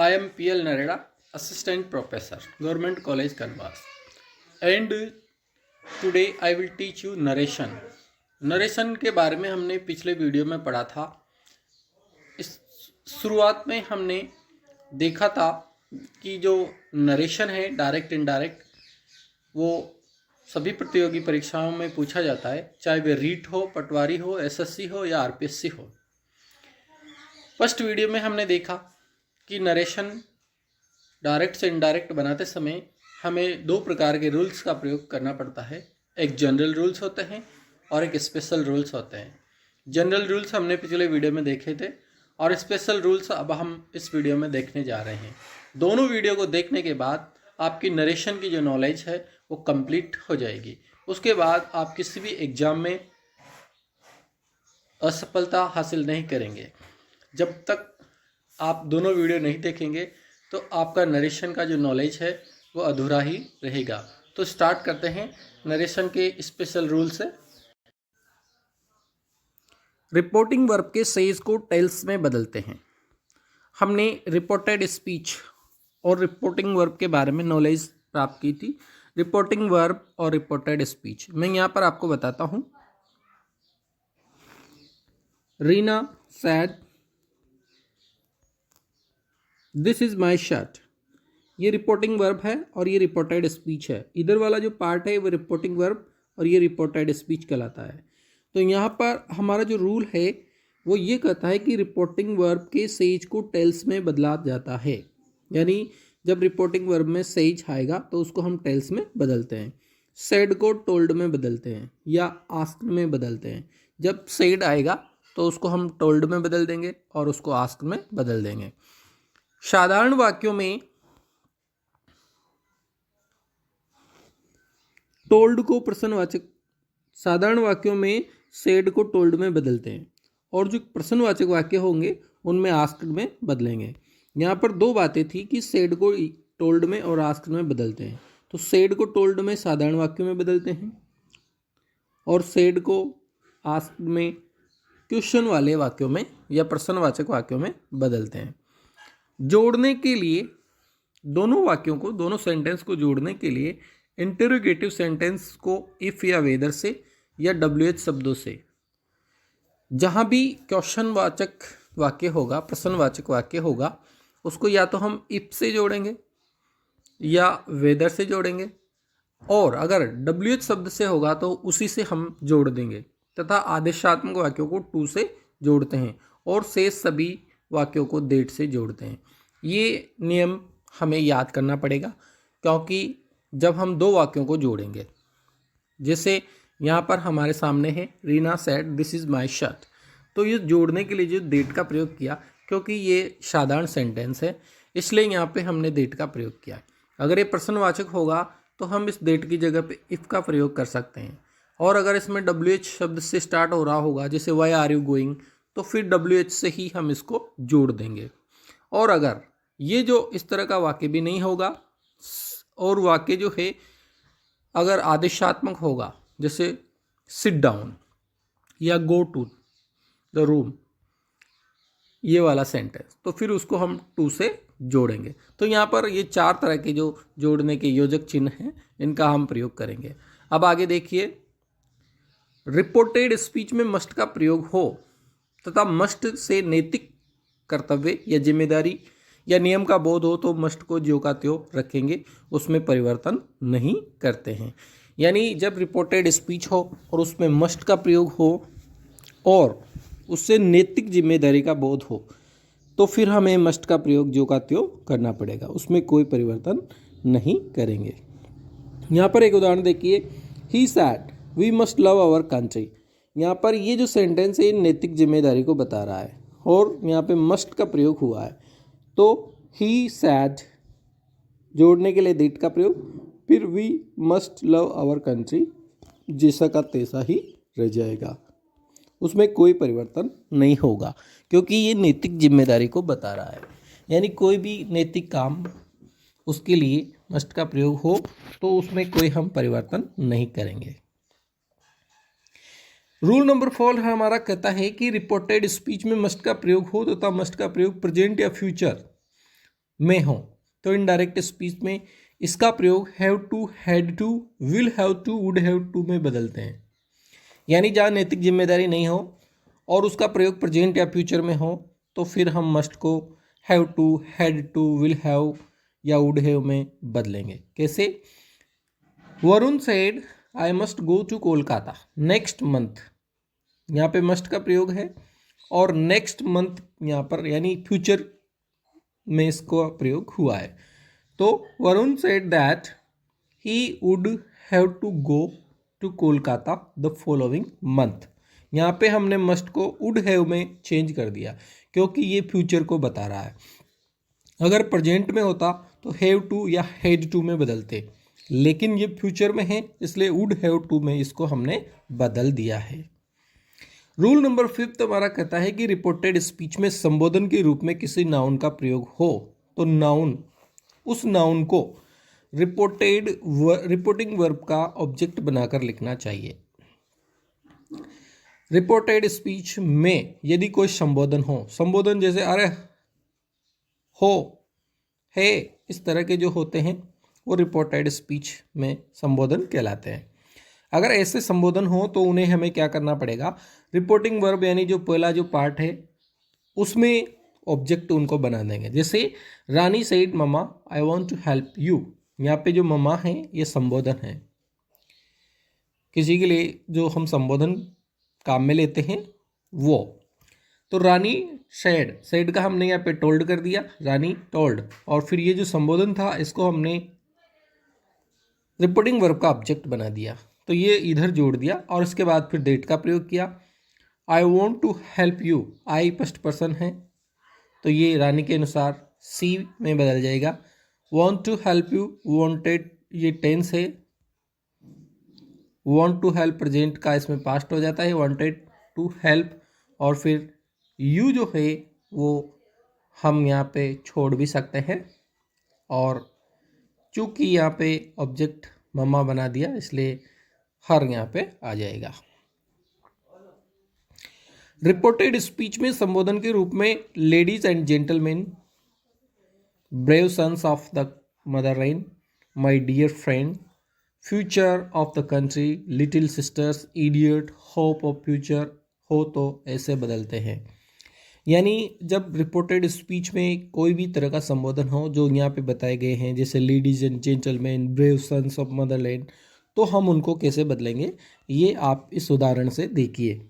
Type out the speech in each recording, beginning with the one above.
I am PL Nareda, Assistant Professor, Government College Kanwas. And today I will teach you narration. Narration के बारे में हमने पिछले video में पढ़ा था। इस शुरुआत में हमने देखा था कि जो नरेशन है डायरेक्ट इनडायरेक्ट वो सभी प्रतियोगी परीक्षाओं में पूछा जाता है, चाहे वे रीट हो, पटवारी हो, एसएससी हो या आरपीएससी हो। फर्स्ट वीडियो में हमने देखा कि नरेशन डायरेक्ट से इनडायरेक्ट बनाते समय हमें दो प्रकार के रूल्स का प्रयोग करना पड़ता है। एक जनरल रूल्स होते हैं और एक स्पेशल रूल्स होते हैं। जनरल रूल्स हमने पिछले वीडियो में देखे थे और स्पेशल रूल्स अब हम इस वीडियो में देखने जा रहे हैं। दोनों वीडियो को देखने के बाद आपकी नरेशन की जो नॉलेज है वो कंप्लीट हो जाएगी। उसके बाद आप किसी भी एग्जाम में असफलता हासिल नहीं करेंगे। जब तक आप दोनों वीडियो नहीं देखेंगे तो आपका नरेशन का जो नॉलेज है वो अधूरा ही रहेगा। तो स्टार्ट करते हैं नरेशन के स्पेशल रूल से। रिपोर्टिंग वर्ब के सेज को टेल्स में बदलते हैं। हमने रिपोर्टेड स्पीच और रिपोर्टिंग वर्ब के बारे में नॉलेज प्राप्त की थी। रिपोर्टिंग वर्ब और रिपोर्टेड स्पीच मैं यहाँ पर आपको बताता हूँ। Reena sad this is my shirt, ये रिपोर्टिंग वर्ब है और ये रिपोर्टेड स्पीच है। इधर वाला जो पार्ट है वो रिपोर्टिंग वर्ब और ये रिपोर्टेड स्पीच कहलाता है। तो यहाँ पर हमारा जो रूल है वो ये कहता है कि रिपोर्टिंग वर्ब के सेज को टेल्स में बदला जाता है। यानी जब रिपोर्टिंग वर्ब में सेज आएगा तो उसको हम टेल्स में बदलते हैं। सेड को टोल्ड में बदलते हैं या आस्क्ड में बदलते हैं। जब सेड आएगा तो उसको हम टोल्ड में बदल देंगे और उसको आस्क्ड में बदल देंगे। साधारण वाक्यों में टोल्ड को प्रश्नवाचक, साधारण वाक्यों में सेड को टोल्ड में बदलते हैं और जो प्रश्नवाचक वाक्य होंगे उनमें आस्क्ड में बदलेंगे। यहाँ पर दो बातें थी कि सेड को टोल्ड में और आस्क्ड में बदलते हैं। तो सेड को टोल्ड में साधारण वाक्यों में बदलते हैं और सेड को आस्क्ड में क्वेश्चन वाले वाक्यों में या प्रश्नवाचक वाक्यों में बदलते हैं। जोड़ने के लिए दोनों वाक्यों को, दोनों सेंटेंस को जोड़ने के लिए इंटरोगेटिव सेंटेंस को इफ या वेदर से या WH शब्दों से, जहाँ भी क्वेश्चनवाचक वाक्य होगा, प्रश्नवाचक वाक्य होगा, उसको या तो हम इफ से जोड़ेंगे या वेदर से जोड़ेंगे और अगर WH शब्द से होगा तो उसी से हम जोड़ देंगे तथा आदेशात्मक वाक्यों को टू से जोड़ते हैं और शेष सभी वाक्यों को दैट से जोड़ते हैं। ये नियम हमें याद करना पड़ेगा क्योंकि जब हम दो वाक्यों को जोड़ेंगे, जैसे यहाँ पर हमारे सामने है Reena said this is my shirt, तो ये जोड़ने के लिए जो दैट का प्रयोग किया, क्योंकि ये साधारण सेंटेंस है इसलिए यहाँ पे हमने दैट का प्रयोग किया। अगर ये प्रश्नवाचक होगा तो हम इस दैट की जगह पे इफ़ का प्रयोग कर सकते हैं और अगर इसमें WH शब्द से स्टार्ट हो रहा होगा, जैसे वाई आर यू गोइंग, तो फिर WH से ही हम इसको जोड़ देंगे। और अगर ये जो इस तरह का वाक्य भी नहीं होगा और वाक्य जो है अगर आदेशात्मक होगा, जैसे सिट डाउन या गो टू द रूम, ये वाला सेंटेंस, तो फिर उसको हम टू से जोड़ेंगे। तो यहाँ पर ये चार तरह के जो जोड़ने के योजक चिन्ह हैं इनका हम प्रयोग करेंगे। अब आगे देखिए, रिपोर्टेड स्पीच में मस्ट का प्रयोग हो तथा मस्ट से नैतिक कर्तव्य या जिम्मेदारी या नियम का बोध हो तो मस्ट को ज्यों का त्यों रखेंगे, उसमें परिवर्तन नहीं करते हैं। यानी जब रिपोर्टेड स्पीच हो और उसमें मस्ट का प्रयोग हो और उससे नैतिक जिम्मेदारी का बोध हो तो फिर हमें मस्ट का प्रयोग ज्यों का त्यों करना पड़ेगा, उसमें कोई परिवर्तन नहीं करेंगे। यहाँ पर एक उदाहरण देखिए, he said we must love our country. यहाँ पर ये जो सेंटेंस है नैतिक जिम्मेदारी को बता रहा है और यहाँ पे मस्ट का प्रयोग हुआ है। तो ही सैड जोड़ने के लिए दैट का प्रयोग, फिर we must love our country जैसा का तैसा ही रह जाएगा, उसमें कोई परिवर्तन नहीं होगा क्योंकि ये नैतिक जिम्मेदारी को बता रहा है। यानी कोई भी नैतिक काम उसके लिए मस्ट का प्रयोग हो तो उसमें कोई हम परिवर्तन नहीं करेंगे। रूल नंबर 4 हमारा कहता है कि रिपोर्टेड स्पीच में मस्ट का प्रयोग हो तथा मस्ट का प्रयोग प्रेजेंट या फ्यूचर में हो, तो इनडायरेक्ट स्पीच में इसका प्रयोग have to, had to, will have to, would have to में बदलते हैं। यानी जहाँ नैतिक जिम्मेदारी नहीं हो और उसका प्रयोग प्रेजेंट या फ्यूचर में हो, तो फिर हम मस्ट को have to, had to, will have या वुड हैव में बदलेंगे। कैसे? Varun said I must go to Kolkata next month, यहाँ पे मस्ट का प्रयोग है और नेक्स्ट मंथ यहाँ पर यानी फ्यूचर में इसको प्रयोग हुआ है। तो Varun said that he would have to go to Kolkata the following month. यहाँ पे हमने मस्ट को वुड हैव में चेंज कर दिया क्योंकि ये फ्यूचर को बता रहा है। अगर प्रेजेंट में होता तो हैव टू या हैड टू में बदलते, लेकिन ये फ्यूचर में है इसलिए वुड हैव टू में इसको हमने बदल दिया है। रूल नंबर 5 हमारा कहता है कि रिपोर्टेड स्पीच में संबोधन के रूप में किसी नाउन का प्रयोग हो तो नाउन, उस नाउन को रिपोर्टिंग वर्ब का ऑब्जेक्ट बनाकर लिखना चाहिए। रिपोर्टेड स्पीच में यदि कोई संबोधन हो, संबोधन जैसे अरे, हो, है, इस तरह के जो होते हैं वो रिपोर्टेड स्पीच में संबोधन कहलाते हैं। अगर ऐसे संबोधन हो तो उन्हें हमें क्या करना पड़ेगा, रिपोर्टिंग वर्ब यानी जो पहला जो पार्ट है उसमें ऑब्जेक्ट उनको बना देंगे। जैसे Rani said mama I want to help you, यहाँ पे जो ममा है ये संबोधन है, किसी के लिए जो हम संबोधन काम में लेते हैं वो। तो रानी सेड, सेड का हमने यहाँ पे टोल्ड कर दिया, रानी टोल्ड, और फिर ये जो संबोधन था इसको हमने रिपोर्टिंग वर्ब का ऑब्जेक्ट बना दिया, तो ये इधर जोड़ दिया और इसके बाद फिर डेट का प्रयोग किया। I want to help you, I first person है तो ये रानी के अनुसार सी में बदल जाएगा। Want to help you, wanted ये टेंस है, वॉन्ट टू हेल्प प्रेजेंट का इसमें पास्ट हो जाता है, वॉन्टेड टू हेल्प, और फिर यू जो है वो हम यहाँ पे छोड़ भी सकते हैं, और चूँकि यहाँ पे ऑब्जेक्ट मम्मा बना दिया इसलिए हर यहाँ पे आ जाएगा। रिपोर्टेड स्पीच में संबोधन के रूप में ladies and gentleman, brave sons of the motherland, my dear friend, future of the country, little sisters, idiot, hope of future हो तो ऐसे बदलते हैं। यानी जब रिपोर्टेड स्पीच में कोई भी तरह का संबोधन हो जो यहाँ पे बताए गए हैं, जैसे ladies and gentleman, brave sons of motherland, तो हम उनको कैसे बदलेंगे ये आप इस उदाहरण से देखिए।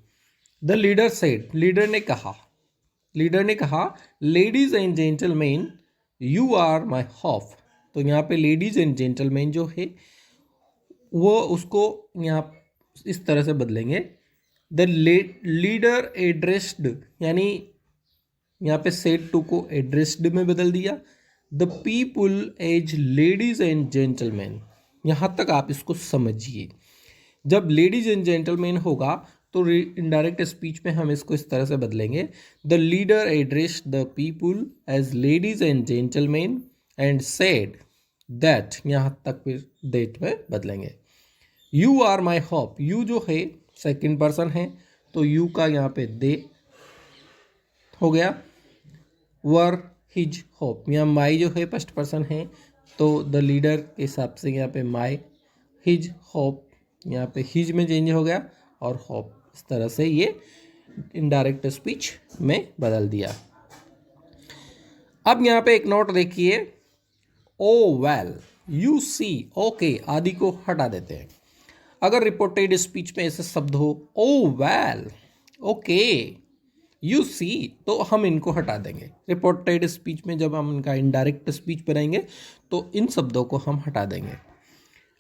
द लीडर सेड, लीडर ने कहा ladies and gentleman you are my hope. तो यहाँ पे लेडीज एंड जेंटलमैन जो है वो उसको यहाँ इस तरह से बदलेंगे। द लीडर एड्रेस्ड, यानी यहाँ पे सेड टू को एड्रेस्ड में बदल दिया। The people as ladies and gentleman, यहाँ तक आप इसको समझिए। जब लेडीज एंड जेंटलमैन होगा तो इनडायरेक्ट स्पीच में हम इसको इस तरह से बदलेंगे। The leader addressed the people as ladies and gentleman and said that, यहाँ तक फिर दैट में बदलेंगे। You are my hope, you जो है सेकंड पर्सन है तो यू का यहाँ पे दे हो गया। वर हिज होप, यहाँ माई जो है फर्स्ट पर्सन है तो द लीडर के हिसाब से यहाँ पे माई, हिज होप यहाँ पे हिज में चेंज हो गया और होप, इस तरह से ये इनडायरेक्ट स्पीच में बदल दिया। अब यहाँ पे एक नोट देखिए, ओ वेल, यू सी, ओके आदि को हटा देते हैं। अगर रिपोर्टेड स्पीच में ऐसे शब्द हो ओ वेल, ओके, यू सी, तो हम इनको हटा देंगे। रिपोर्टेड स्पीच में जब हम इनका इनडायरेक्ट स्पीच बनाएंगे तो इन शब्दों को हम हटा देंगे।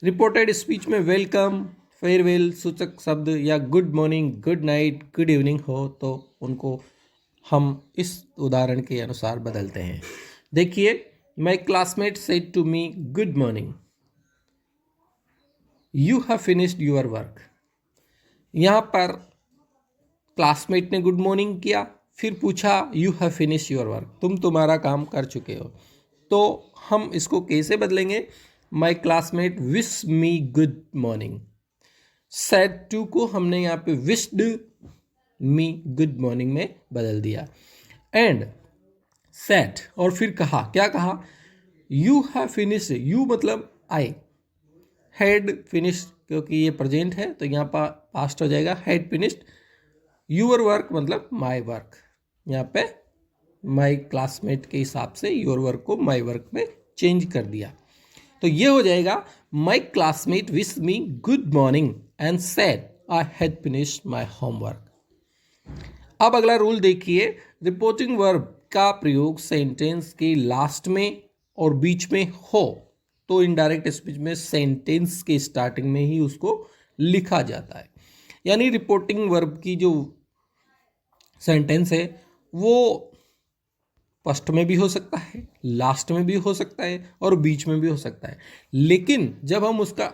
रिपोर्टेड स्पीच में वेलकम, फेयरवेल सूचक शब्द या good morning, good night, good evening हो तो उनको हम इस उदाहरण के अनुसार बदलते हैं। देखिए, my classmate said to me good morning, you have finished your work. यहाँ पर क्लासमेट ने गुड मॉर्निंग किया, फिर पूछा you have finish your work, तुम तुम्हारा काम कर चुके हो, तो हम इसको कैसे बदलेंगे। My classmate wish me good morning, said to को हमने यहाँ पे विश्ड मी गुड मॉर्निंग में बदल दिया। एंड सेड, और फिर कहा, क्या कहा, यू हैव फिनिश्ड, यू मतलब आई, हैड फिनिश्ड क्योंकि ये प्रेजेंट है तो यहाँ पर पास्ट हो जाएगा, हैड फिनिश्ड यूर वर्क मतलब माई वर्क, यहाँ पे माई क्लासमेट के हिसाब से योर वर्क को माई वर्क में चेंज कर दिया। तो ये हो जाएगा माई classmate wish me good morning and said I had finished my homework. अब अगला रूल देखिए, रिपोर्टिंग वर्ब का प्रयोग सेंटेंस के लास्ट में और बीच में हो तो इनडायरेक्ट स्पीच में सेंटेंस के स्टार्टिंग में ही उसको लिखा जाता है। यानी रिपोर्टिंग वर्ब की जो सेंटेंस है वो फर्स्ट में भी हो सकता है, लास्ट में भी हो सकता है और बीच में भी हो सकता है, लेकिन जब हम उसका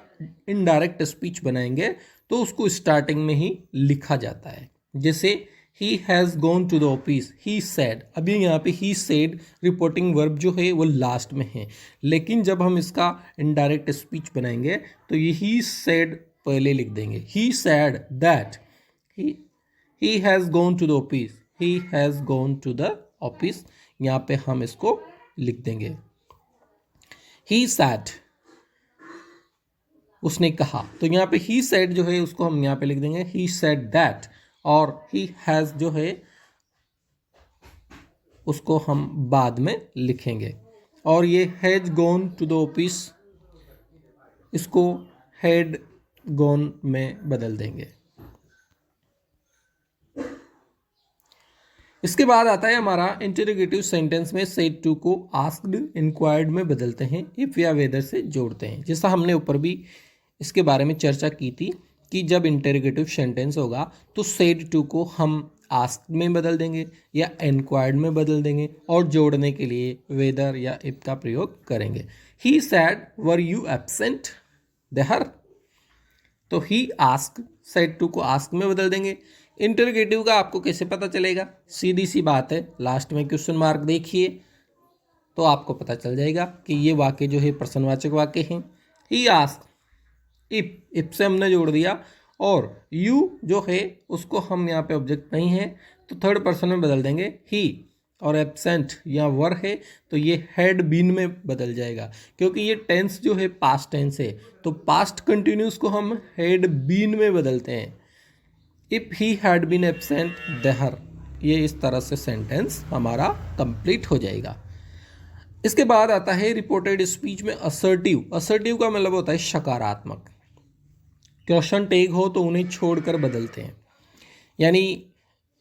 इनडायरेक्ट स्पीच बनाएंगे तो उसको स्टार्टिंग में ही लिखा जाता है। जैसे he has gone to the office, he said, अभी यहाँ पे ही सैड रिपोर्टिंग वर्ब जो है वो लास्ट में है, लेकिन जब हम इसका इनडायरेक्ट स्पीच बनाएंगे तो ये ही सैड पहले लिख देंगे। He said that he has gone to the office, he has gone to the office, यहाँ पे हम इसको लिख देंगे। ही सैड, उसने कहा, तो यहाँ पे ही सैड जो है उसको हम यहाँ पे लिख देंगे ही सैड दैट, और ही हैज़ जो है उसको हम बाद में लिखेंगे। और ये has gone to the office, इसको हैड गॉन में बदल देंगे। इसके बाद आता है हमारा इंटरोगेटिव सेंटेंस में सेड टू को आस्क्ड इंक्वायर्ड में बदलते हैं, इफ या वेदर से जोड़ते हैं। जैसा हमने ऊपर भी इसके बारे में चर्चा की थी कि जब इंटरोगेटिव सेंटेंस होगा तो सेड टू को हम आस्क्ड में बदल देंगे या इंक्वायर्ड में बदल देंगे और जोड़ने के लिए वेदर या इफ का प्रयोग करेंगे। He said were you absent there, तो ही आस्क, सेड टू को आस्क में बदल देंगे। इंटरोगेटिव का आपको कैसे पता चलेगा, सीधी सी बात है, लास्ट में क्वेश्चन मार्क देखिए तो आपको पता चल जाएगा कि ये वाक्य जो है प्रश्नवाचक वाक्य हैं। ही आस्क, इफ से हमने जोड़ दिया, और यू जो है उसको हम यहाँ पे ऑब्जेक्ट नहीं है तो थर्ड पर्सन में बदल देंगे ही, और एब्सेंट या वर है तो ये हैड बीन में बदल जाएगा, क्योंकि ये टेंस जो है पास्ट टेंस है तो पास्ट कंटिन्यूस को हम हैड बीन में बदलते हैं। If he had been absent there, ये इस तरह से सेंटेंस हमारा कंप्लीट हो जाएगा। इसके बाद आता है रिपोर्टेड स्पीच में असर्टिव। असर्टिव का मतलब होता है सकारात्मक। क्वेश्चन टैग हो तो उन्हें छोड़कर बदलते हैं, यानी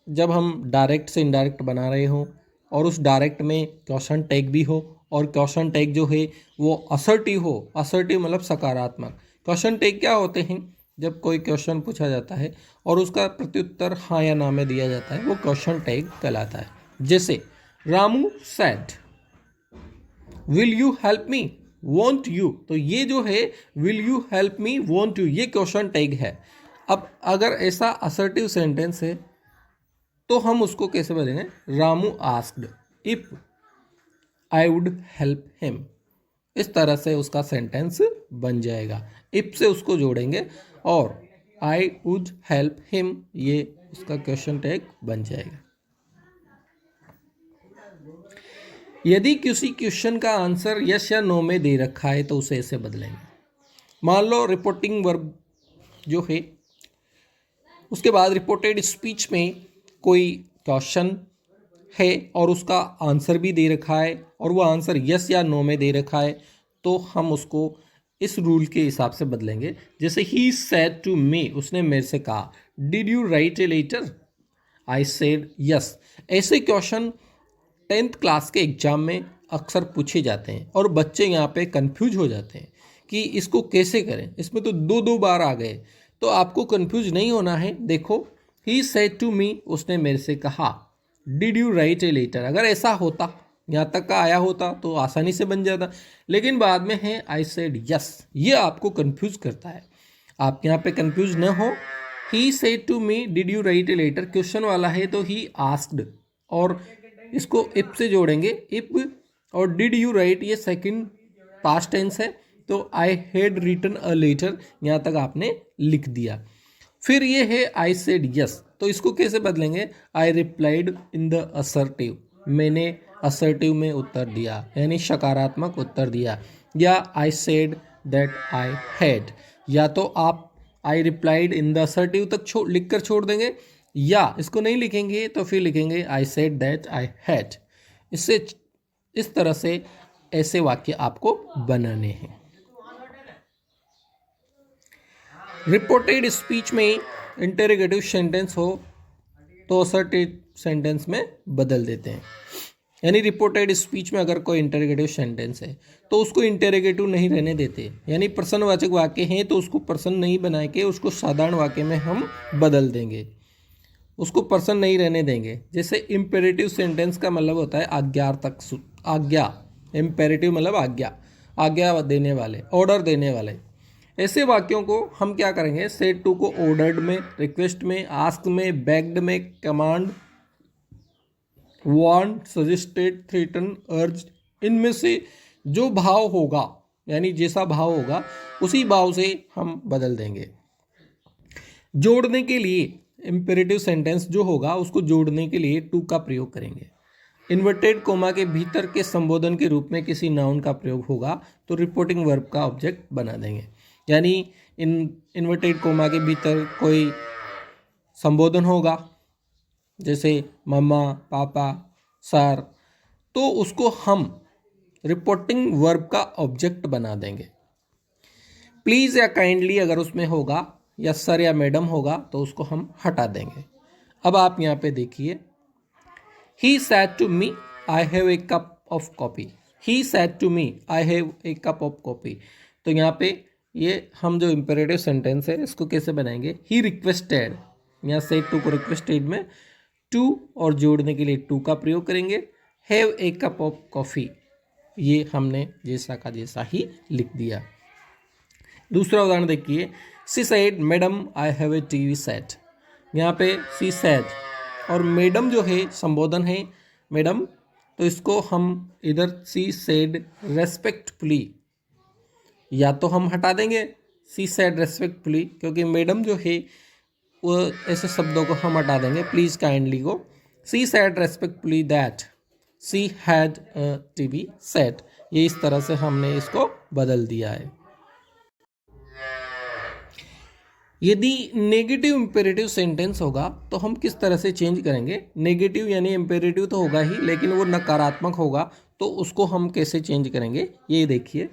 जब हम डायरेक्ट से इनडायरेक्ट बना रहे हो और उस डायरेक्ट में क्वेश्चन टैग भी हो और क्वेश्चन टैग जो है वो असर्टिव हो, असर्टिव मतलब सकारात्मक। क्वेश्चन टैग क्या होते हैं, जब कोई क्वेश्चन पूछा जाता है और उसका प्रत्युत्तर हाँ या ना में दिया जाता है वो क्वेश्चन टैग कहलाता है। जैसे Ramu sad will you help me want you, तो ये जो है will you help me want you ये क्वेश्चन टैग है। अब अगर ऐसा असर्टिव सेंटेंस है तो हम उसको कैसे बदलेंगे, Ramu asked if I would help him, इस तरह से उसका सेंटेंस बन जाएगा। इफ से उसको जोड़ेंगे और आई वुड हेल्प हिम ये उसका क्वेश्चन टैग बन जाएगा। यदि किसी क्वेश्चन का आंसर यस या नो में दे रखा है तो उसे ऐसे बदलेंगे। मान लो रिपोर्टिंग वर्ब जो है उसके बाद रिपोर्टेड स्पीच में कोई क्वेश्चन है और उसका आंसर भी दे रखा है और वो आंसर यस या नो में दे रखा है तो हम उसको इस रूल के हिसाब से बदलेंगे। जैसे ही सेड टू मी, उसने मेरे से कहा, did you write a letter, I said yes. ऐसे क्वेश्चन 10th क्लास के एग्जाम में अक्सर पूछे जाते हैं और बच्चे यहाँ पे कंफ्यूज हो जाते हैं कि इसको कैसे करें, इसमें तो दो बार आ गए। तो आपको कंफ्यूज नहीं होना है। देखो ही सेड टू मी, उसने मेरे से कहा, did you write a letter, अगर ऐसा होता यहाँ तक का आया होता तो आसानी से बन जाता, लेकिन बाद में है आई सेड यस, ये आपको कंफ्यूज करता है। आप यहाँ पे कंफ्यूज न हो। He said to me did you write a letter question वाला है तो ही आस्क्ड, और इसको इफ से जोड़ेंगे, इफ, और डिड यू राइट ये सेकंड पास्ट टेंस है तो I had written a letter, यहाँ तक आपने लिख दिया। फिर ये है आई सेड यस, तो इसको कैसे बदलेंगे, I replied in the assertive, मैंने असर्टिव में उत्तर दिया, यानी सकारात्मक उत्तर दिया, या I said that I had, या तो आप I replied in the assertive तक लिख कर छोड़ देंगे, या इसको नहीं लिखेंगे तो फिर लिखेंगे I said that I had. इससे इस तरह से ऐसे वाक्य आपको बनाने हैं। रिपोर्टेड स्पीच में इंटरोगेटिव सेंटेंस हो तो असर्टिव सेंटेंस में बदल देते हैं। यानी रिपोर्टेड स्पीच में अगर कोई इंटरोगेटिव सेंटेंस है तो उसको इंटरोगेटिव नहीं रहने देते, यानी प्रश्नवाचक वाक्य हैं तो उसको प्रश्न नहीं बना के उसको साधारण वाक्य में हम बदल देंगे, उसको प्रश्न नहीं रहने देंगे। जैसे इम्पेरेटिव सेंटेंस का मतलब होता है आज्ञार्थक, आज्ञा, इम्पेरेटिव मतलब आज्ञा, आज्ञा देने वाले, ऑर्डर देने वाले। ऐसे वाक्यों को हम क्या करेंगे, सेड टू को ऑर्डर्ड में, रिक्वेस्ट में, आस्क में, बेग्ड में, कमांड, वांट, सजेस्टेड, थ्रेटन, अर्ज, इनमें से जो भाव होगा, यानी जैसा भाव होगा उसी भाव से हम बदल देंगे। जोड़ने के लिए इम्पेरेटिव सेंटेंस जो होगा उसको जोड़ने के लिए टू का प्रयोग करेंगे। इन्वर्टेड कोमा के भीतर के संबोधन के रूप में किसी नाउन का प्रयोग होगा तो रिपोर्टिंग वर्ब का ऑब्जेक्ट बना देंगे। यानी इन्वर्टेड कोमा के भीतर कोई संबोधन होगा जैसे मम्मा, पापा, सर, तो उसको हम रिपोर्टिंग वर्ब का ऑब्जेक्ट बना देंगे। प्लीज़ या काइंडली अगर उसमें होगा, या सर या मैडम होगा तो उसको हम हटा देंगे। अब आप यहाँ पे देखिए, he said to me I have a cup of coffee, he said to me I have a cup of coffee. तो यहाँ पे ये हम जो इम्पेरेटिव सेंटेंस है इसको कैसे बनाएंगे, ही रिक्वेस्टेड, यहाँ सेड टू को रिक्वेस्टेड में टू और जोड़ने के लिए टू का प्रयोग करेंगे। Have a cup of coffee, ये हमने जैसा का जैसा ही लिख दिया। दूसरा उदाहरण देखिए, she said madam I have A TV set. यहाँ पे सी सेड और मैडम जो है संबोधन है मैडम, तो इसको हम इधर सी सेड रेस्पेक्टफुली, या तो हम हटा देंगे सी सेड रेस्पेक्टफुली, क्योंकि मैडम जो है वो ऐसे शब्दों को हम हटा देंगे, प्लीज़ काइंडली को she said respectfully that she had a TV set. ये इस तरह से हमने इसको बदल दिया है। यदि नेगेटिव इम्पेरेटिव सेंटेंस होगा तो हम किस तरह से चेंज करेंगे। नेगेटिव यानी इम्पेरेटिव तो होगा ही, लेकिन वो नकारात्मक होगा तो उसको हम कैसे चेंज करेंगे, ये देखिए।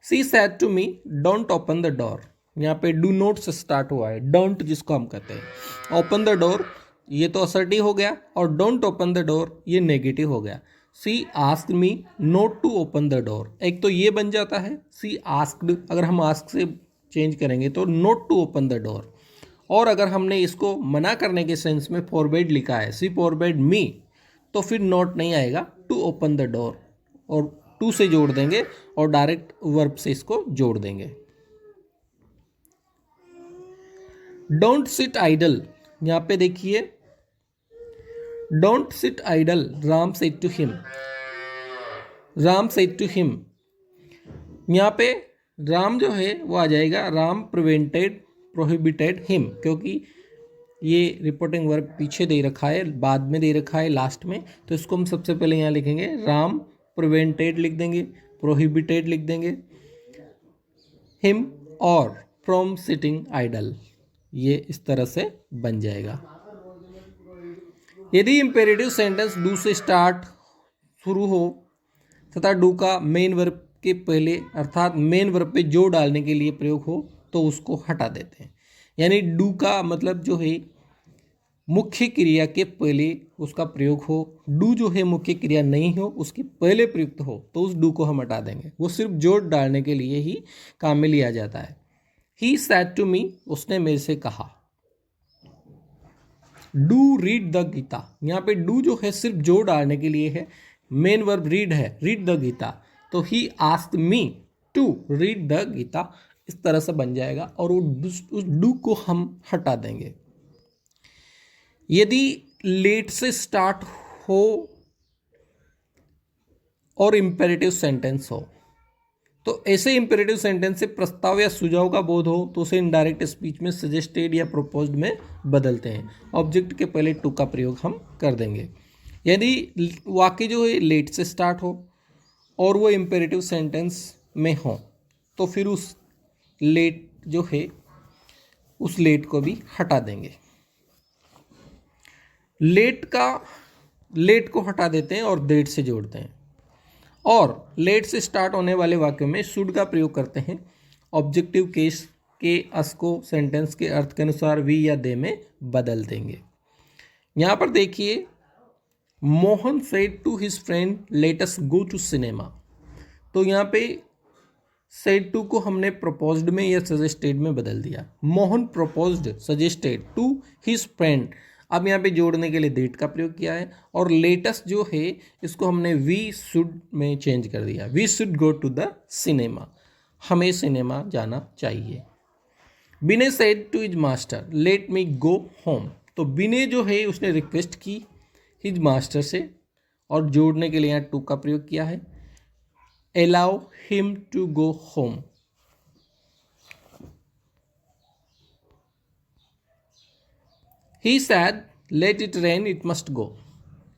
She said to me don't open the door, यहाँ पे डू नॉट से स्टार्ट हुआ है, डोंट जिसको हम कहते हैं। ओपन द डोर ये तो असर्टिव हो गया, और डोंट ओपन द डोर ये नेगेटिव हो गया। She asked me not to open the door, एक तो ये बन जाता है सी आस्क्ड, अगर हम आस्क से चेंज करेंगे तो not to open the door. और अगर हमने इसको मना करने के सेंस में फॉरबेड लिखा है, सी फॉरबेड मी, तो फिर नॉट नहीं आएगा, टू ओपन द डोर, और टू से जोड़ देंगे और डायरेक्ट वर्ब से इसको जोड़ देंगे। डोंट सिट आइडल, यहाँ पे देखिए don't sit idle, Ram said to him, Ram said to him, यहाँ पे राम जो है वो आ जाएगा राम प्रिवेंटेड प्रोहिबिटेड हिम, क्योंकि ये रिपोर्टिंग वर्ब पीछे दे रखा है, बाद में दे रखा है लास्ट में, तो इसको हम सबसे पहले यहाँ लिखेंगे राम प्रिवेंटेड लिख देंगे, प्रोहिबिटेड लिख देंगे, हिम और फ्रॉम सिटिंग आइडल, ये इस तरह से बन जाएगा। यदि इम्पेरेटिव सेंटेंस डू से स्टार्ट शुरू हो तथा डू का मेन वर्ब के पहले अर्थात मेन वर्ब पे जोर डालने के लिए प्रयोग हो तो उसको हटा देते हैं। यानी डू का मतलब जो है मुख्य क्रिया के पहले उसका प्रयोग हो, डू जो है मुख्य क्रिया नहीं हो उसके पहले प्रयुक्त हो तो उस डू को हम हटा देंगे, वो सिर्फ जोड़ डालने के लिए ही काम में लिया जाता है। ही सैड टू मी, उसने मेरे से कहा। डू रीड द गीता, यहाँ पे डू जो है सिर्फ जोड़ डालने के लिए है, मेन वर्ब रीड है, रीड द गीता, तो he asked me to read the Gita, इस तरह से बन जाएगा और उस डू को हम हटा देंगे। यदि लेट से स्टार्ट हो और इम्पेरेटिव सेंटेंस हो तो ऐसे इम्पेरेटिव सेंटेंस से प्रस्ताव या सुझाव का बोध हो तो उसे इनडायरेक्ट स्पीच में सजेस्टेड या प्रोपोज्ड में बदलते हैं। ऑब्जेक्ट के पहले टू का प्रयोग हम कर देंगे। यदि वाक्य जो है लेट से स्टार्ट हो और वो इम्पेरेटिव सेंटेंस में हो तो फिर उस लेट जो है उस लेट को भी हटा देंगे। लेट को हटा देते हैं और डेट से जोड़ते हैं। और लेट से स्टार्ट होने वाले वाक्यों में शुड का प्रयोग करते हैं। ऑब्जेक्टिव केस के अस को सेंटेंस के अर्थ के अनुसार वी या दे में बदल देंगे। यहाँ पर देखिए, Mohan said to his friend let us go to cinema. तो यहाँ पे सेड टू को हमने प्रपोज्ड में या सजेस्टेड में बदल दिया। Mohan proposed suggested to his friend. अब यहाँ पे जोड़ने के लिए डेट का प्रयोग किया है। और लेटेस्ट जो है इसको हमने वी शुड में चेंज कर दिया। We should go to the cinema, हमें सिनेमा जाना चाहिए। Vinay said to his master let me go home. तो विनय जो है उसने रिक्वेस्ट की हिज मास्टर से और जोड़ने के लिए यहाँ टू का प्रयोग किया है। Allow him to go home. He said, let it rain, it must go.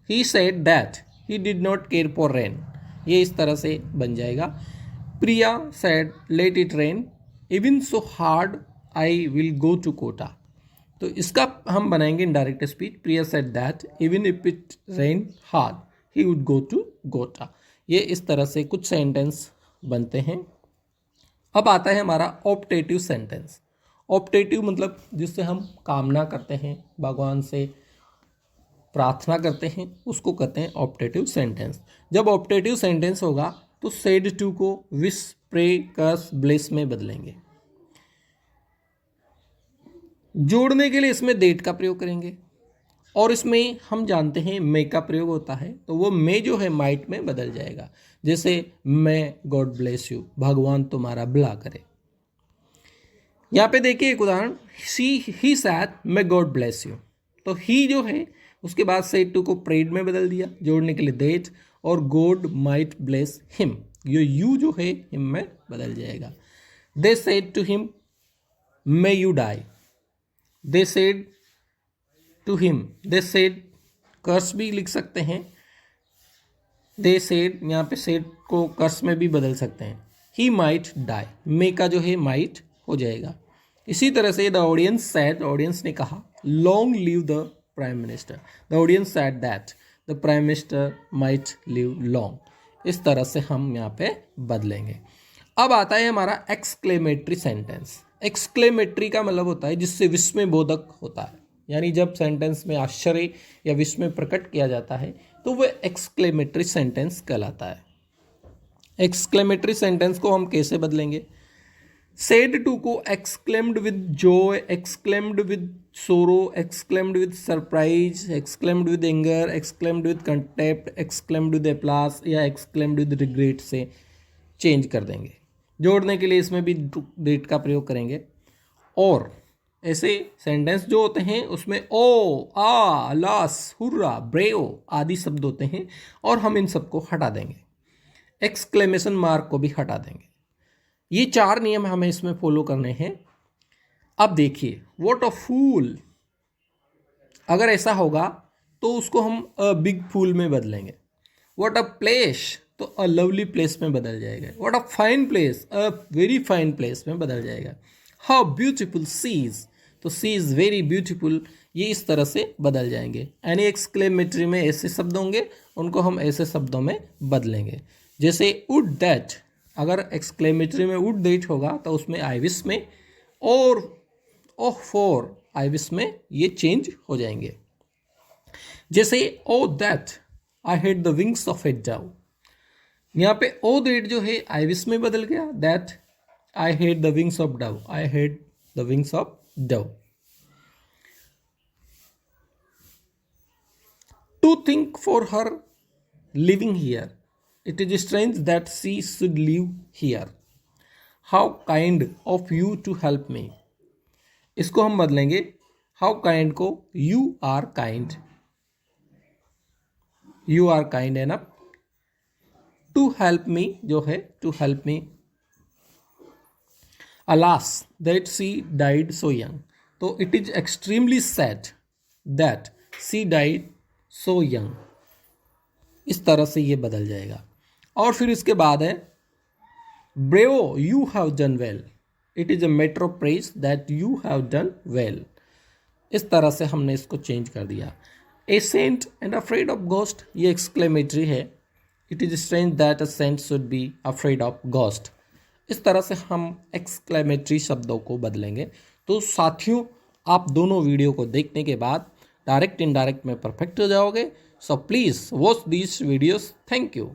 He said that he did not care for rain. ये इस तरह से बन जाएगा। प्रिया said, let it rain, even so hard I will go to Kota. तो इसका हम बनाएंगे indirect speech. Priya said that even if it rain hard, he would go to Kota. ये इस तरह से कुछ सेंटेंस बनते हैं। अब आता है हमारा ऑप्टेटिव सेंटेंस। ऑप्टेटिव मतलब जिससे हम कामना करते हैं, भगवान से प्रार्थना करते हैं, उसको कहते हैं ऑप्टेटिव सेंटेंस। जब ऑप्टेटिव सेंटेंस होगा तो सेड टू को विश, प्रे, कर्स, ब्लेस में बदलेंगे। जोड़ने के लिए इसमें डेट का प्रयोग करेंगे और इसमें हम जानते हैं मे का प्रयोग होता है, तो वो मे जो है माइट में बदल जाएगा। जैसे मे गॉड ब्लेस यू, भगवान तुम्हारा भला करे। यहाँ पे देखिए एक उदाहरण, he said may God bless you. तो ही जो है उसके बाद सेड टू को प्रेड में बदल दिया, जोड़ने के लिए दैट, और गॉड माइट ब्लेस हिम, ये यू जो है हिम में बदल जाएगा। They said to him may you die. They said to him, they said curse भी लिख सकते हैं। दे सेड, यहाँ पे सेड को कर्स में भी बदल सकते हैं। ही माइट डाई, मे का जो है माइट हो जाएगा। इसी तरह से द ऑडियंस सैड, ऑडियंस ने कहा long live the prime minister. The audience sad that the prime minister might live long. इस तरह से हम यहाँ पे बदलेंगे। अब आता है हमारा एक्सक्लेमेटरी सेंटेंस। एक्सक्लेमेटरी का मतलब होता है जिससे विस्मयबोधक होता है, यानी जब सेंटेंस में आश्चर्य या विस्मय प्रकट किया जाता है तो वह एक्सक्लेमेटरी सेंटेंस कहलाता है। एक्सक्लेमेटरी सेंटेंस को हम कैसे बदलेंगे? सेड टू को exclaimed with joy, exclaimed with sorrow, exclaimed with surprise, exclaimed with anger, exclaimed with contempt, exclaimed with applause या एक्सक्लेम्ड विद रिग्रेट से चेंज कर देंगे। जोड़ने के लिए इसमें भी डेट का प्रयोग करेंगे। और ऐसे सेंटेंस जो होते हैं उसमें ओ, आ, लास, हुर्रा, ब्रेओ आदि शब्द होते हैं और हम इन सबको हटा देंगे। एक्सक्लेमेशन मार्क को भी हटा देंगे। ये 4 नियम हमें इसमें फॉलो करने हैं। अब देखिए, व्हाट अ फूल, अगर ऐसा होगा तो उसको हम अ बिग फूल में बदलेंगे। व्हाट अ प्लेस, तो अ लवली प्लेस में बदल जाएगा। What a fine place, a very fine place में बदल जाएगा। हाउ ब्यूटीफुल सीज, तो सी इज़ वेरी ब्यूटीफुल, ये इस तरह से बदल जाएंगे। यानी एक्सक्लेमेटरी में ऐसे शब्द होंगे, उनको हम ऐसे शब्दों में बदलेंगे। जैसे वुड दैट, अगर एक्सक्लेमेटरी में वुड दैट होगा तो उसमें आई विश में, और ओह फॉर आई विश में ये चेंज हो जाएंगे। जैसे O that I had the wings of a dove, यहाँ पे ओ दैट जो है आई विश में बदल गया। That I had the wings of Dove, I had the wings of Dove. To think for her living here, it is strange that she should live here. How kind of you to help me. इसको हम बदलेंगे, how kind of you are kind, you are kind enough. To help me जो है to help me. Alas that she died so young, तो it is extremely sad that she died so young. इस तरह से ये बदल जाएगा। और फिर इसके बाद है bravo, you have done well, it is a matter of praise that you have done well. इस तरह से हमने इसको चेंज कर दिया। A saint and afraid of ghost, ये एक्सक्लेमेटरी है। It is strange that a saint should be afraid of ghost. इस तरह से हम एक्सक्लेमेटरी शब्दों को बदलेंगे। तो साथियों, आप दोनों वीडियो को देखने के बाद डायरेक्ट इनडायरेक्ट में परफेक्ट हो जाओगे। So please watch these videos. Thank you.